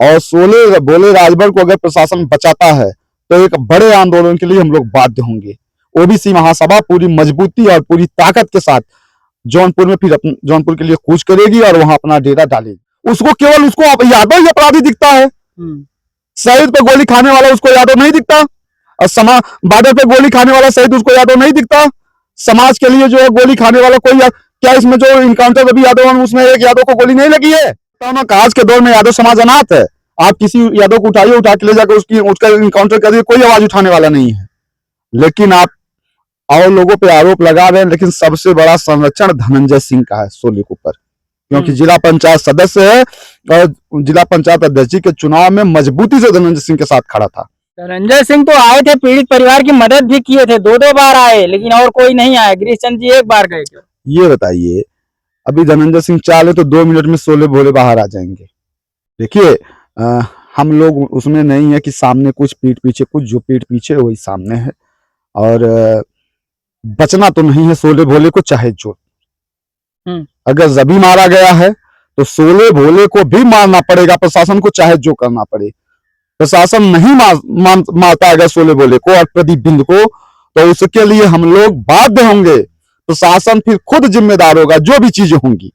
और सोले बोले राजभर को अगर प्रशासन बचाता है तो एक बड़े आंदोलन के लिए हम लोग बाध्य होंगे। ओबीसी महासभा पूरी मजबूती और पूरी ताकत के साथ जौनपुर में फिर जौनपुर के लिए कूच करेगी और वहां अपना डेरा डालेगी। उसको केवल उसको यादव ही अपराधी दिखता है। शहीद पे गोली खाने वाला उसको यादव नहीं दिखता, और बॉर्डर पे गोली खाने वाला शहीद उसको यादव नहीं दिखता। समाज के लिए जो है गोली खाने वाला कोई, क्या इसमें जो इनकाउंटर अभी यादव उसमें एक यादव को गोली नहीं लगी है? तो आज के दौर में यादव समाज अनाथ है। आप किसी यादव को उठाइए, उठा के ले जाकर उसका इनकाउंटर करिए, कोई आवाज उठाने वाला नहीं है। लेकिन आप और लोगों पे आरोप लगा रहे हैं, लेकिन सबसे बड़ा संरक्षण धनंजय सिंह का है सोले के ऊपर, क्योंकि जिला पंचायत सदस्य है और जिला पंचायत अध्यक्ष के चुनाव में मजबूती से धनंजय सिंह के साथ खड़ा था। धनंजय सिंह तो आए थे, पीड़ित परिवार की मदद भी किए थे, 2-2 बार आए, लेकिन और कोई नहीं आया। गिरीश चंद जी एक बार गए। ये बताइए, अभी धनंजय सिंह चाहे तो 2 मिनट में सोले भोले बाहर आ जाएंगे। देखिए, हम लोग उसमें नहीं है कि सामने कुछ पीठ पीछे कुछ, जो पीठ पीछे वही सामने है, और बचना तो नहीं है सोले भोले को चाहे जो। अगर जबी मारा गया है तो सोले भोले को भी मारना पड़ेगा, प्रशासन को चाहे जो करना पड़े। प्रशासन नहीं मारता अगर सोले भोले को और प्रदीप बिंद को, तो उसके लिए हम लोग बाध्य होंगे। प्रशासन फिर खुद जिम्मेदार होगा, जो भी चीजें होंगी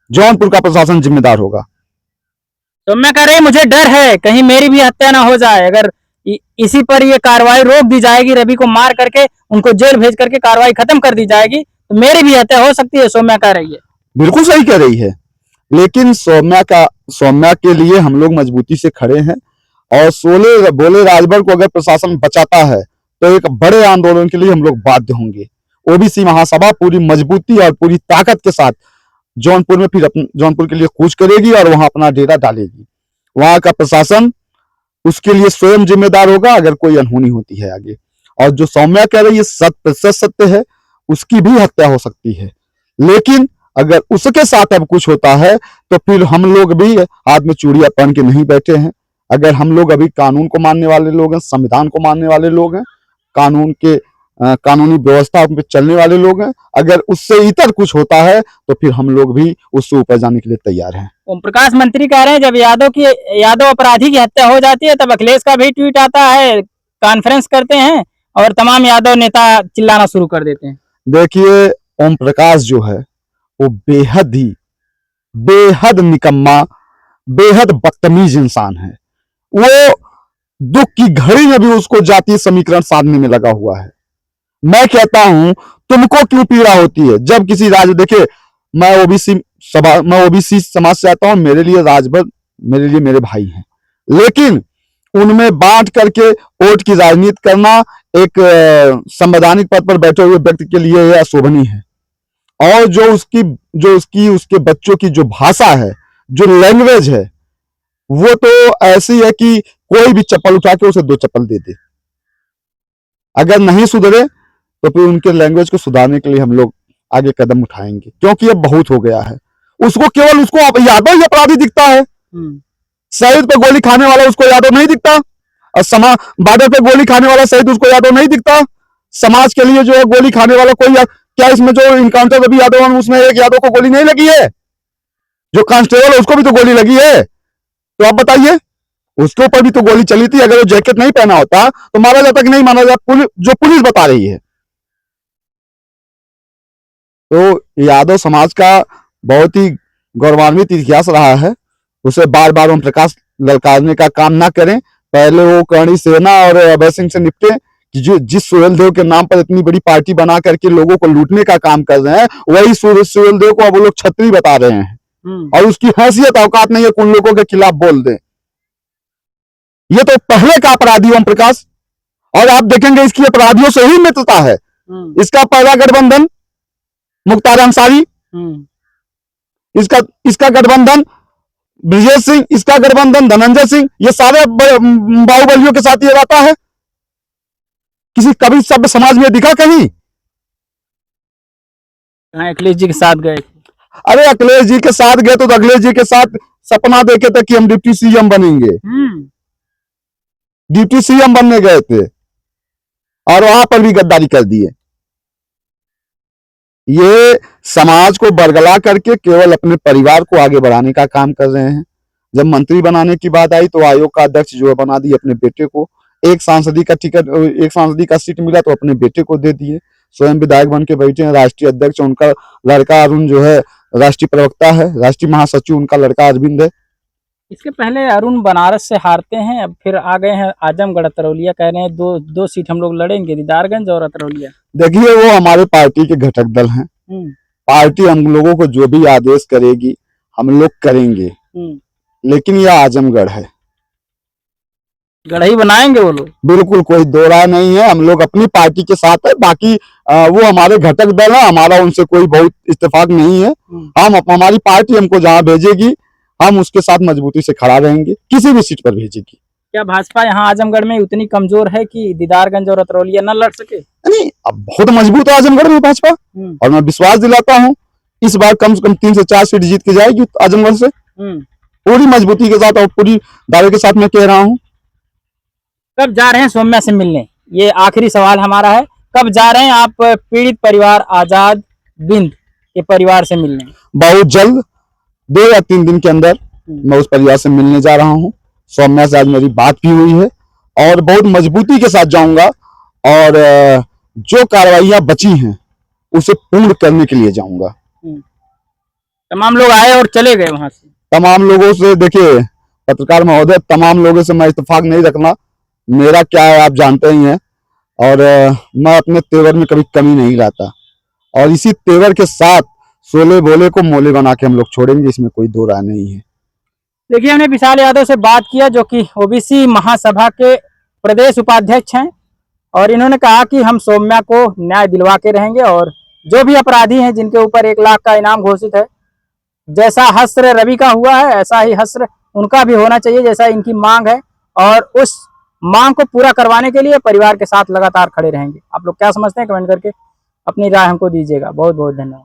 जौनपुर का प्रशासन जिम्मेदार होगा। तो मैं कह रही, मुझे डर है कहीं मेरी भी हत्या ना हो जाए। अगर इसी पर ये कार्रवाई रोक दी जाएगी, रवि को मार करके उनको जेल भेज करके कार्रवाई खत्म कर दी जाएगी, तो मेरी भी हत्या हो सकती है। सौम्या कह रही है। बिल्कुल सही कह रही है, लेकिन सौम्या के लिए हम लोग मजबूती से खड़े हैं, और सोले बोले राजभर को अगर प्रशासन बचाता है तो एक बड़े आंदोलन के लिए हम लोग बाध्य होंगे। ओबीसी महासभा पूरी मजबूती और पूरी ताकत के साथ जौनपुर में फिर जौनपुर के लिए कूच करेगी और वहां अपना डेरा डालेगी। वहां का प्रशासन उसके लिए स्वयं जिम्मेदार होगा अगर कोई अनहोनी होती है आगे। और जो सौम्या कह रही है 100% सत्य है, उसकी भी हत्या हो सकती है, लेकिन अगर उसके साथ अब कुछ होता है तो फिर हम लोग भी हाथ में चूड़ियां पहन के नहीं बैठे हैं। अगर हम लोग अभी कानून को मानने वाले लोग हैं, संविधान को मानने वाले लोग हैं, कानून के कानूनी व्यवस्था पे चलने वाले लोग हैं, अगर उससे इतर कुछ होता है तो फिर हम लोग भी उससे ऊपर जाने के लिए तैयार हैं। ओम प्रकाश मंत्री कह रहे हैं, जब यादव अपराधी की हत्या हो जाती है तब अखिलेश का भी ट्वीट आता है, कॉन्फ्रेंस करते हैं और तमाम यादव नेता चिल्लाना शुरू कर देते हैं। देखिए, ओम प्रकाश जो है वो बेहद निकम्मा, बेहद बदतमीज इंसान है। वो दुख की घड़ी में भी उसको जातीय समीकरण साधने में लगा हुआ है। मैं कहता हूं, तुमको क्यों पीड़ा होती है जब किसी राज्य, देखिए मैं ओबीसी समाज से आता हूं, मेरे लिए राजभर मेरे लिए मेरे भाई हैं, लेकिन उनमें बांट करके वोट की राजनीति करना एक संवैधानिक पद पर बैठे हुए व्यक्ति के लिए यह अशोभनीय है। और जो उसके बच्चों की जो भाषा है, जो लैंग्वेज है, वो तो ऐसी है कि कोई भी चप्पल उठा के उसे 2 चप्पल दे दे। अगर नहीं सुधरे तो फिर उनके लैंग्वेज को सुधारने के लिए हम लोग आगे कदम उठाएंगे, क्योंकि ये बहुत हो गया है। उसको केवल उसको यादव ही अपराधी दिखता है। शहीद पे गोली खाने वाला उसको यादव नहीं दिखता, और बॉर्डर पे गोली खाने वाला शहीद उसको यादव नहीं दिखता। समाज के लिए जो है गोली खाने वाला कोई, क्या इसमें जो इनकाउंटर अभी यादव उसमें एक यादव को गोली नहीं लगी है? जो कांस्टेबल है उसको भी तो गोली लगी है। तो आप बताइए, उसके ऊपर भी तो गोली चली थी। अगर वो जैकेट नहीं पहना होता तो मारा जाता कि नहीं मारा जाता, जो पुलिस बता रही है। तो यादव समाज का बहुत ही गौरवान्वित इतिहास रहा है, उसे बार बार ओम प्रकाश ललकारने का काम ना करें। पहले वो करणी सेना और अभय सिंह से निपटे कि जिस सुहेलदेव के नाम पर इतनी बड़ी पार्टी बना करके लोगों को लूटने का काम कर रहे हैं, वही सुहेलदेव को अब वो लोग छत्री बता रहे हैं, और उसकी हैसियत औकात नहीं है उन लोगों के खिलाफ बोल दें। ये तो पहले का अपराधी ओम प्रकाश, और आप देखेंगे इसकी अपराधियों से ही मित्रता है। इसका पहला गठबंधन मुख्तार अंसारी, इसका गठबंधन ब्रजेश सिंह, इसका गठबंधन धनंजय सिंह, ये सारे बाहुबलियों के साथ ये रहता है। कभी सब समाज में दिखा कहीं? अखिलेश जी के साथ गए। अरे अखिलेश जी के साथ गए तो अखिलेश जी के साथ सपना देखे थे कि हम डिप्टी सीएम बनेंगे। डिप्टी सीएम बनने गए थे और वहां पर भी गद्दारी कर दिए। ये समाज को बरगला करके केवल अपने परिवार को आगे बढ़ाने का काम कर रहे हैं। जब मंत्री बनाने की बात आई तो आयोग का अध्यक्ष जो है बना दिए अपने बेटे को। एक सांसदी का सीट मिला तो अपने बेटे को दे दिए। स्वयं विधायक बन के बैठे हैं। राष्ट्रीय अध्यक्ष उनका लड़का अरुण जो है राष्ट्रीय प्रवक्ता है। राष्ट्रीय महासचिव उनका लड़का अरविंद है। इसके पहले अरुण बनारस से हारते हैं, अब फिर आ गए हैं आजमगढ़ अतरौलिया, कह रहे हैं दो सीट हम लोग लड़ेंगे, दीदारगंज और अतरौलिया। देखिए, वो हमारे पार्टी के घटक दल हैं। पार्टी हम लोगों को जो भी आदेश करेगी हम लोग करेंगे, लेकिन यह आजमगढ़ है, गढ़ ही बनाएंगे वो लोग। बिल्कुल कोई दो राय नहीं है। हम लोग अपनी पार्टी के साथ है। बाकी वो हमारे घटक दल है, हमारा उनसे कोई बहुत इत्तेफाक नहीं है। हमारी पार्टी हमको जहाँ भेजेगी हम उसके साथ मजबूती से खड़ा रहेंगे, किसी भी सीट पर भेजेगी। क्या भाजपा यहाँ आजमगढ़ में उतनी कमजोर है कि दीदारगंज और अतरौलिया न लड़ सके? नहीं, अब बहुत मजबूत है आजमगढ़ में भाजपा, और मैं विश्वास दिलाता हूँ इस बार कम से कम 3 से 4 सीट जीत के जाएगी आजमगढ़ से, पूरी मजबूती के साथ और पूरी दावे के साथ मैं कह रहा हूँ। कब जा रहे हैं सौम्या से मिलने? ये आखिरी सवाल हमारा है। कब जा रहे हैं आप पीड़ित परिवार आजाद बिंद के परिवार से मिलने? बहुत जल्द, 2 या 3 दिन के अंदर मैं उस परिवार से मिलने जा रहा हूँ। सौम्या से आज मेरी बात भी हुई है और बहुत मजबूती के साथ जाऊंगा, और जो कार्रवाइयां बची हैं उसे पूर्ण करने के लिए जाऊंगा। तमाम लोग आए और चले गए वहां से? तमाम लोगों से, देखिए पत्रकार महोदय, तमाम लोगों से मैं इत्तेफाक नहीं रखना। मेरा क्या है आप जानते ही हैं, और मैं अपने तेवर में कभी कमी नहीं लाता, और इसी तेवर के साथ सोले बोले को मोले बना के हम लोग छोड़ेंगे, इसमें कोई दो राय नहीं है। देखिए, हमने विशाल यादव से बात किया जो कि ओबीसी महासभा के प्रदेश उपाध्यक्ष हैं, और इन्होंने कहा कि हम सौम्या को न्याय दिलवा के रहेंगे, और जो भी अपराधी हैं जिनके ऊपर 1 लाख का इनाम घोषित है, जैसा हस्र रवि का हुआ है ऐसा ही हस्र उनका भी होना चाहिए, जैसा इनकी मांग है, और उस मांग को पूरा करवाने के लिए परिवार के साथ लगातार खड़े रहेंगे। आप लोग क्या समझते हैं कमेंट करके अपनी राय हमको दीजिएगा। बहुत बहुत धन्यवाद।